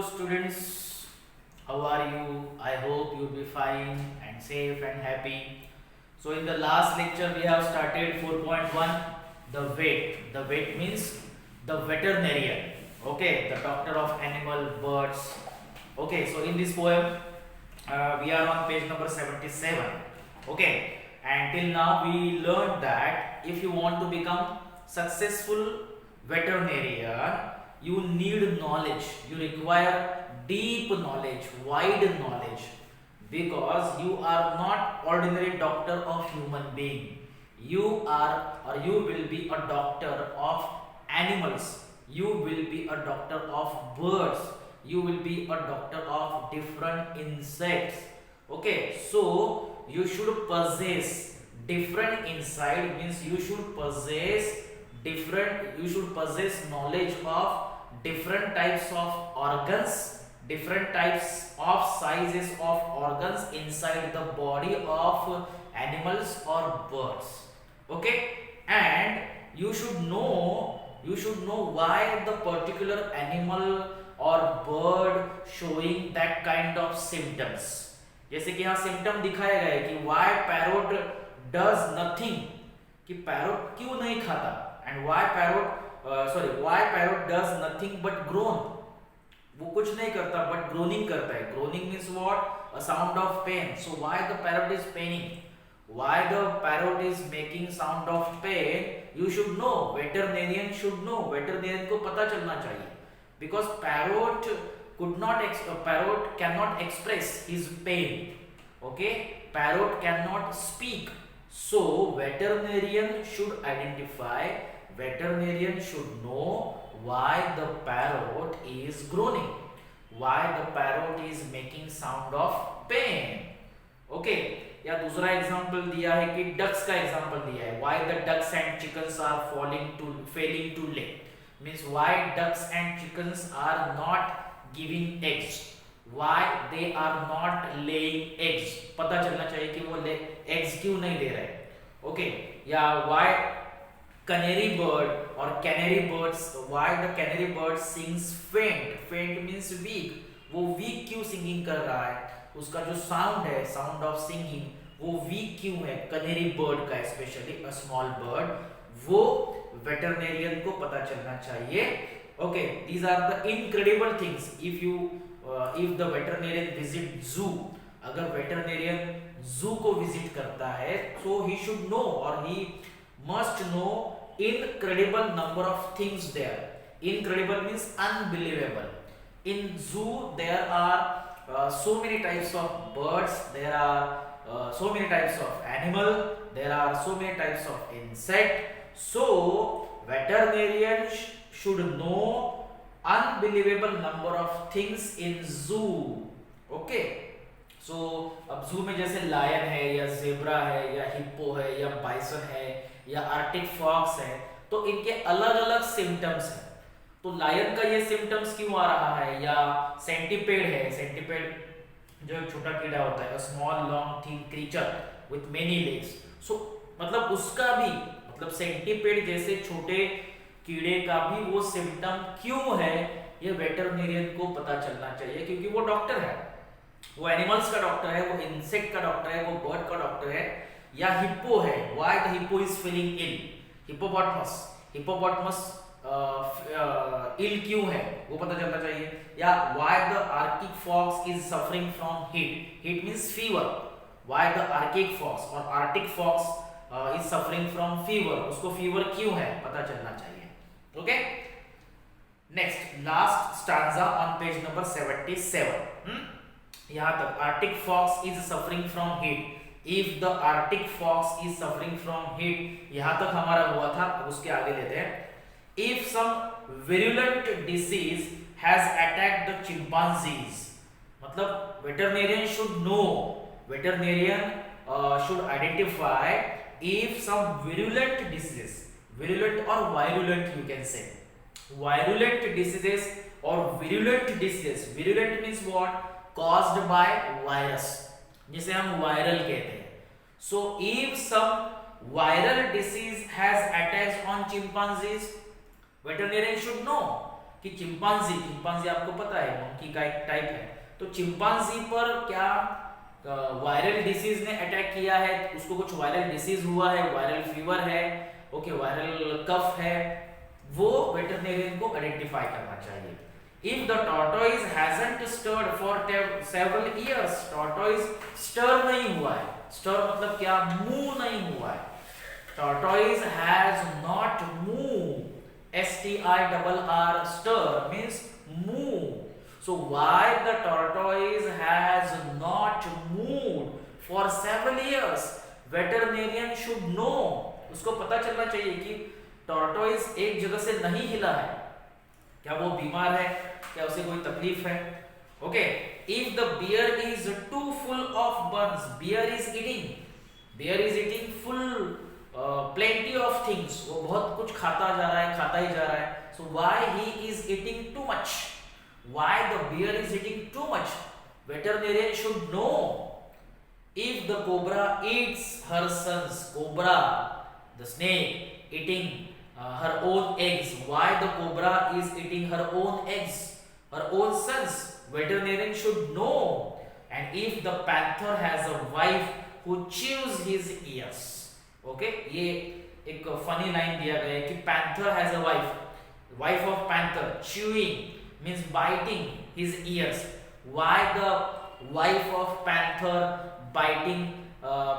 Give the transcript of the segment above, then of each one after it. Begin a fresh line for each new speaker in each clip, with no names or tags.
students, how are you? I hope you'll be fine and safe and happy. So in the last lecture we have started 4.1, the vet. The vet means the veterinarian. Okay, the doctor of animal, birds. Okay, so in this poem we are on page number 77. Okay, and till now we learned that if you want to become successful veterinarian, you need knowledge. You require deep knowledge, wide knowledge, because you are not ordinary doctor of human being. You are, or you will be a doctor of animals. You will be a doctor of birds. You will be a doctor of different insects. Okay, so you should possess different insight, means you should possess knowledge of different types of organs, different types of sizes of organs inside the body of animals or birds. Okay, and you should know why the particular animal or bird showing that kind of symptoms. जैसे कि यहाँ symptom दिखाया गया है कि why parrot does nothing, कि parrot क्यों नहीं खाता, and why parrot does nothing but groan, वो कुछ नहीं करता बट ग्रोनिंग करता है. Groaning means what? A sound of pain. So why the parrot is paining, why the parrot is making sound of pain, you should know. Veterinarian should know. Veterinarian को पता चलना चाहिए, because parrot cannot express his pain. Okay, parrot cannot speak. So veterinarian should identify, veterinarian should know why the parrot is groaning, why the parrot is making sound of pain. Okay, या दूसरा example दिया है कि ducks का example दिया है. why the ducks and chickens are failing to lay, means why ducks and chickens are not giving eggs, why they are not laying eggs. पता चलना चाहिए कि वो eggs क्यों नहीं दे रहे. ओके, या why canary bird or canary birds, why the canary bird sings faint. faint means weak. वो weak क्यों singing कर रहा है, उसका जो sound है, sound of singing, वो weak क्यों है canary bird का, especially a small bird, वो veterinarian को पता चलना चाहिए. Okay, these are the incredible things. If the veterinarian visit zoo, अगर veterinarian zoo को visit करता है, so he should know or he must know incredible number of things there. Incredible means unbelievable. In zoo there are so many types of birds, there are so many types of animal, there are so many types of insect. So veterinarian should know unbelievable number of things in zoo. Okay, so अब zoo में जैसे lion है या zebra है या hippo है या bison है या आर्टिक फॉक्स है, तो इनके अलग अलग सिम्टम्स हैं. तो लायन का ये सिम्टम्स क्यों आ रहा है, या सेंटीपेड है, सेंटीपेड जो एक छोटा कीड़ा होता है, small long thin creature with many legs. So मतलब उसका भी, मतलब सेंटीपेड जैसे छोटे कीड़े का भी वो सिम्टम क्यों है, ये वेटरनेरियन को पता चलना चाहिए, क्योंकि वो डॉक्टर है, वो एनिमल्स का डॉक्टर है, वो इंसेक्ट का डॉक्टर है, वो बर्ड का डॉक्टर है. या हिप्पो है, why the hippo is feeling ill, hippopotamus ill क्यों है, वो पता चलना चाहिए. या why the arctic fox is suffering from heat, heat means fever, why the arctic fox और arctic fox is suffering from fever, उसको फीवर क्यों है पता चलना चाहिए. Okay, next last stanza on page number 77. यहां तक arctic fox is suffering from heat. If the arctic fox is suffering from heat, यहां तक हमारा हुआ था. उसके आगे लेते हैं. If some virulent disease has attacked the chimpanzees, मतलब veterinarian should know, veterinarian should identify if some virulent diseases, virulent or virulent you can say, virulent diseases or virulent diseases. Virulent means what? Caused by virus, जिसे हम viral कहते हैं. So if some viral disease has attacks on chimpanzees, veterinarian should know कि chimpanzee आपको पता है monkey का एक टाइप है, तो चिंपांजी पर क्या वायरल डिसीज ने अटैक किया है, उसको कुछ वायरल डिसीज हुआ है, वायरल फीवर है, ओके, वायरल कफ है, वो वेटरनेरियन को आइडेंटिफाई करना चाहिए। If the tortoise hasn't stirred for several years, tortoise stir नहीं हुआ है, stir मतलब क्या, move नहीं हुआ है, tortoise has not moved, STIRR, stir means move, so why the tortoise has not moved for several years, veterinarian should know, उसको पता चलना चाहिए कि tortoise एक जगह से नहीं हिला है, क्या वो बीमार है, क्या उसे कोई तकलीफ है, okay. If the bear is too full of burns, bear is eating full plenty of things, वो बहुत कुछ खाता ही जा रहा है, so why he is eating too much, why the bear is eating too much, veterinarian should know. If the cobra eats her sons, cobra the snake eating her own eggs, why the cobra is eating her own eggs, her own sons, veterinarian should know। and if the panther has a wife who chews his ears, okay, ये एक funny line दिया गया है कि panther has a wife of panther chewing means biting his ears, why the wife of panther biting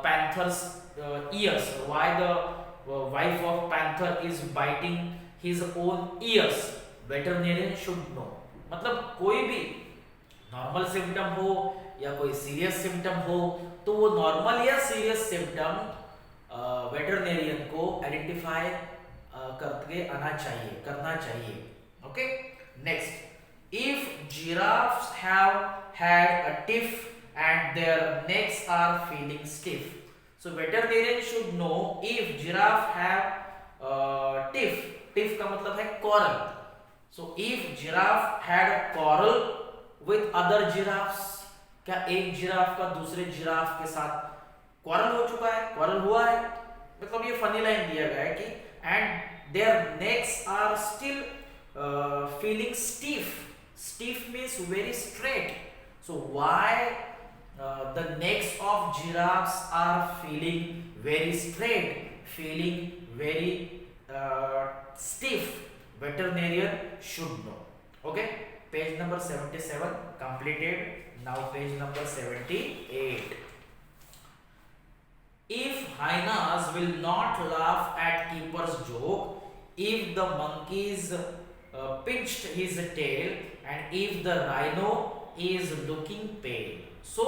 panther's ears, why the wife of panther is biting his own ears, veterinarian should know। मतलब कोई भी normal symptom हो या कोई serious symptom हो, तो वो normal या सीरियस सिम्टम वेटरनेरियन को आइडेंटिफाई करके करना चाहिए, okay. Next, if giraffes have had a tiff and their necks are feeling stiff, so veterinarian should know if giraffe have tiff का मतलब है quarrel, so if giraffe had a quarrel with other giraffes, क्या एक giraffe का दूसरे giraffe के साथ quarrel हो चुका है, quarrel हुआ है, मतलब ये फनी लाइन दिया गया है कि and their necks are still feeling stiff means very straight, so why the necks of giraffes are feeling very straight, feeling very stiff, veterinarian should know, okay। page number 77 completed, now page number 78। if hyenas will not laugh at keeper's joke, if the monkeys pinched his tail, and if the rhino is looking pale, so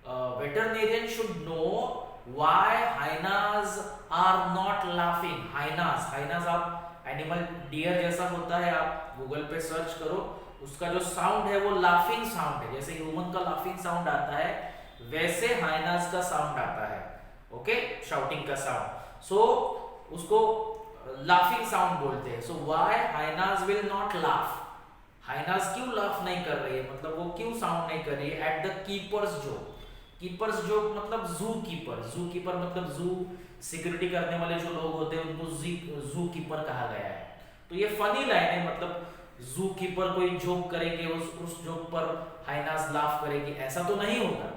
veterinarian should know why hyenas are not laughing। hyenas आप animal dear जैसा होता है, आप Google पे search करो, उसका जो sound है वो लाफिंग साउंड है, जैसे ह्यूमन का लाफिंग साउंड आता है वैसे hyenas का साउंड आता है, ओके, शाउटिंग का साउंड, सो उसको लाफिंग साउंड बोलते हैं। So why hyenas will not laugh, hyenas क्यों लाफ नहीं कर रही है, मतलब वो क्यों साउंड नहीं कर रही है eight the keeper's joke. Keepers joke मतलब जू कीपर मतलब जू सिक्योरिटी करने वाले जो लोग होते हैं उनको जू कीपर कहा गया है। तो ये फनी लाइन है, मतलब जू कीपर कोई जोक करेंगे, उस जोक पर हाइनास लाफ करेगी, ऐसा तो नहीं होगा,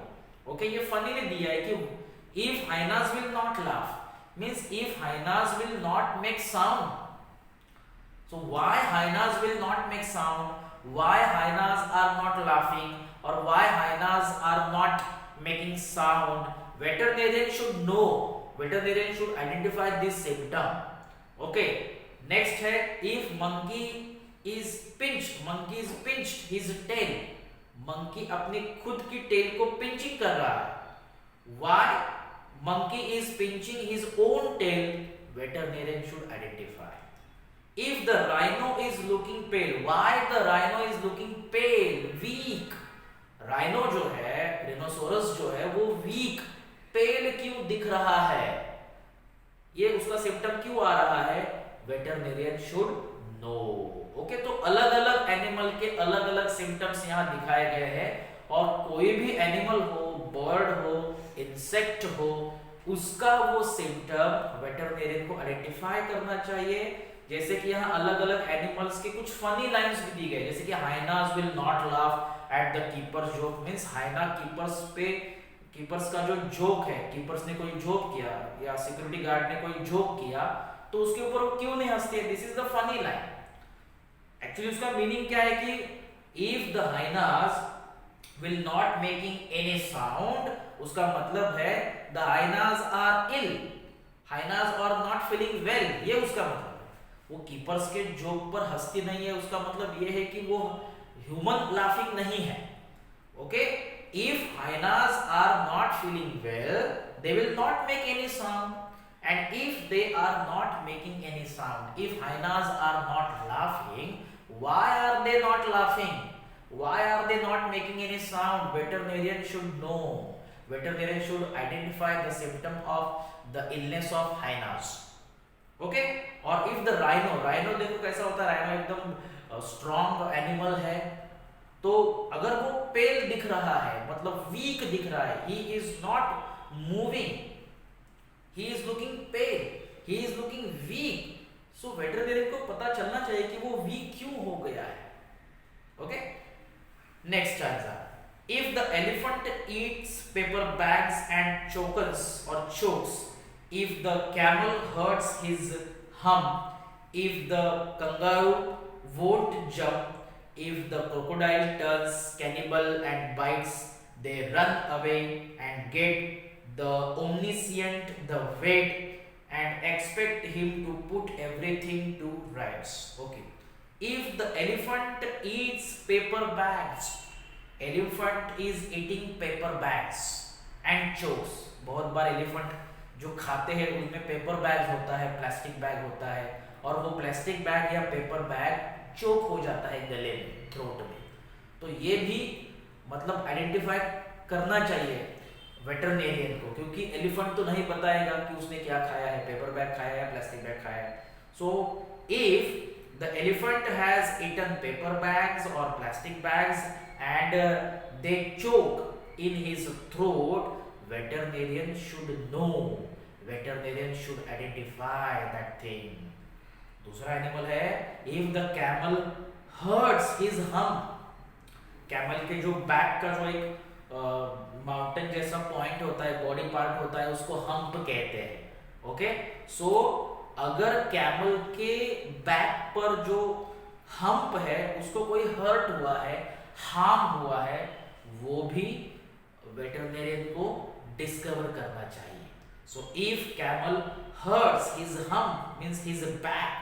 ओके। ये फनी ने दिया है कि if hyenas will not laugh means if hyenas will not make sound, so why hyenas will not make sound, why hyenas are not laughing, or why hyenas are not making sound, veterinarian should know, veterinarian should identify this symptom, okay। next है if monkey is pinched his tail, monkey अपनी खुद की tell को pinching कर रहा है, why monkey is pinching his own tail, veterinarian should identify। if the rhino is looking pale, why the rhino is looking pale, weak, rhino जो है, rhinoceros जो है वो weak, pale क्यों दिख रहा है, ये उसका सिम्टम क्यों आ रहा है, veterinarian should know, ओके। तो अलग अलग एनिमल के अलग अलग सिम्टम्स यहाँ दिखाए गए हैं, और कोई भी एनिमल हो, बर्ड हो, इंसेक्ट हो, उसका वो सिम्टम वेटरनेरियन को आइडेंटिफाई करना चाहिए, जैसे कि यहाँ अलग अलग एनिमल्स के कुछ फनी लाइंस भी दी गई, जैसे कि hyenas will not laugh at the keeper's joke, means hyena keepers का जो जोक है, कीपर्स ने कोई जोक किया या सिक्योरिटी गार्ड ने कोई जोक किया तो उसके ऊपर वो क्यों नहीं हंसते हैं, this is the funny line. Actually उसका मीनिंग क्या है कि if the hyenas will not making any sound, उसका मतलब है the hyenas are ill, hyenas are not feeling well, ये उसका मतलब है। वो कीपर्स के जोक पर हंसती नहीं है, उसका मतलब ये है कि वो ह्यूमन लाफिंग नहीं है। Okay, if hyenas are not feeling well they will not make any sound, and if they are not making any sound, if hyenas are not laughing, why are they not laughing? Why are they not making any sound? Veterinarian should know. Veterinarian should identify the symptom of the illness of hyenas. Okay? और if the rhino देखो कैसा होता है, rhino एकदम strong animal है, तो अगर वो पेल दिख रहा है, मतलब वीक दिख रहा है, he is not moving, he is looking pale, he is looking weak, so veterinarian को पता चलना चाहिए कि वो वीक क्यों हो गया है। Okay? Next stanza. If the elephant eats paper bags and chokes, if the camel hurts his hump, if the kangaroo won't jump, if the crocodile turns cannibal and bites, they run away and get the omniscient the weight and expect him to put everything to rights. Okay. If the elephant eats paper bags, elephant is eating paper bags and chokes. बहुत बार elephant जो खाते हैं उनमें paper bag होता है, plastic bag होता है, और वो प्लास्टिक बैग या पेपर बैग चोक हो जाता है गले में, थ्रोट में। तो ये भी मतलब आइडेंटिफाई करना चाहिए वेटरनेरियन को, क्योंकि एलिफेंट तो नहीं बताएगा कि उसने क्या खाया है, पेपर बैग खाया है या प्लास्टिक बैग खाया है। So if the elephant has eaten paper bags or plastic bags and they choke in his throat, veterinarian should know, veterinarian should identify that thing. दूसरा एनिमल है if the camel hurts his hump, camel के जो back का जो एक mountain जैसा point होता है, बॉडी पार्ट होता है, उसको हम्प कहते हैं। ओके, सो अगर कैमल के बैक पर जो हम्प है उसको कोई हर्ट हुआ है, हार्म हुआ है, वो भी वेटरनेरियन को डिस्कवर करना चाहिए। So if camel hurts his hump means his back,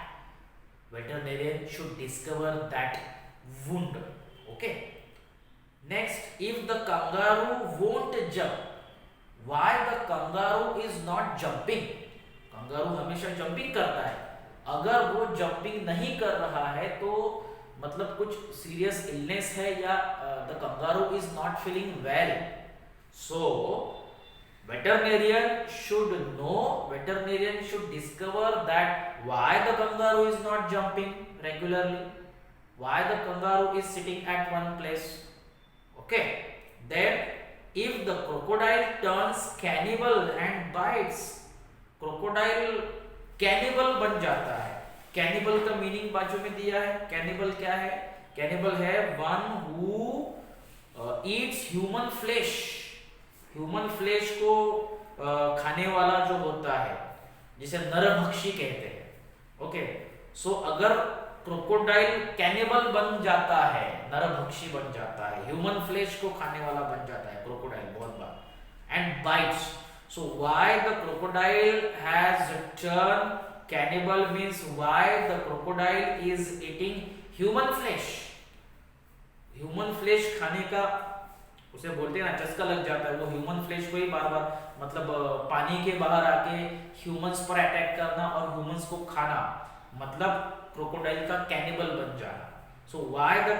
veterinarian should discover that wound. Okay, next, if the kangaroo won't jump, why the kangaroo is not jumping? Kangaroo हमेशा jumping करता है, अगर वो jumping नहीं कर रहा है तो मतलब कुछ सीरियस इलनेस है या the kangaroo is not feeling well. So veterinarian should know, veterinarian should discover that why the kangaroo is not jumping regularly, why the kangaroo is sitting at one place. Okay, then if the crocodile turns cannibal and bites, crocodile cannibal बन जाता है। Cannibal का meaning बाजू में दिया है। Cannibal क्या है? कैनिबल है one who eats human flesh, human flesh को खाने वाला जो होता है, जिसे नरभक्षी कहते हैं। ओके, सो अगर क्रोकोडाइल कैनिबल बन जाता है, नरभक्षी बन जाता है, ह्यूमन फ्लेश को खाने वाला बन जाता है क्रोकोडाइल बहुत बार, and bites, so why the crocodile has turned cannibal means why the crocodile is eating human flesh. human flesh खाने का उसे बोलते हैं ना, चस्का लग जाता है, वो ह्यूमन फ्लेश को ही बार बार मतलब पानी के बाहर आके ह्यूमंस पर अटैक करना और ह्यूमंस को खाना, मतलब क्रोकोडाइल का कैनिबल बन जाना। so why the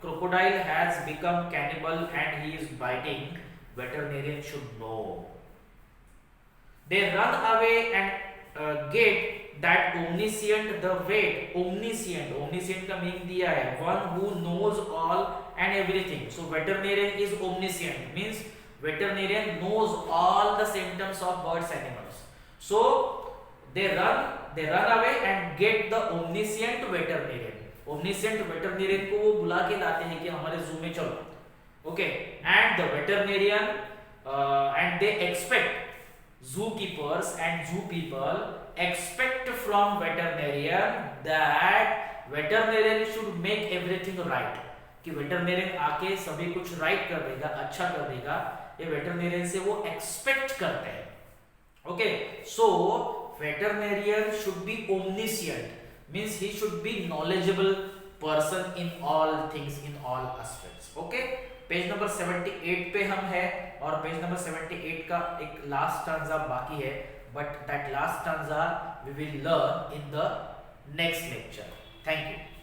crocodile has become cannibal and he is biting, veterinarian should know. They run away and get that omniscient the weight. omniscient का मीनिंग दिया है one who knows all and everything. So veterinarian is omniscient, means veterinarian knows all the symptoms of birds, animals. So they run they run away and get the omniscient veterinarian. Omniscient veterinarian को वो बुला के लाते हैं कि हमारे zoo में चलो. Okay, and the veterinarian and they expect zookeepers and zoo people expect from veterinarian that veterinarian should make everything right. कि veterinarian आके सभी कुछ right कर देगा, अच्छा कर देगा. ये veterinarian से वो expect करते हैं. Okay, so veterinarian should be omniscient, means he should be knowledgeable person in all things, in all aspects. Okay, page number 78 पे हम है और पेज नंबर 78 का एक लास्ट स्टैंजा बाकी है, but that last stanza we will learn in the next lecture. Thank you.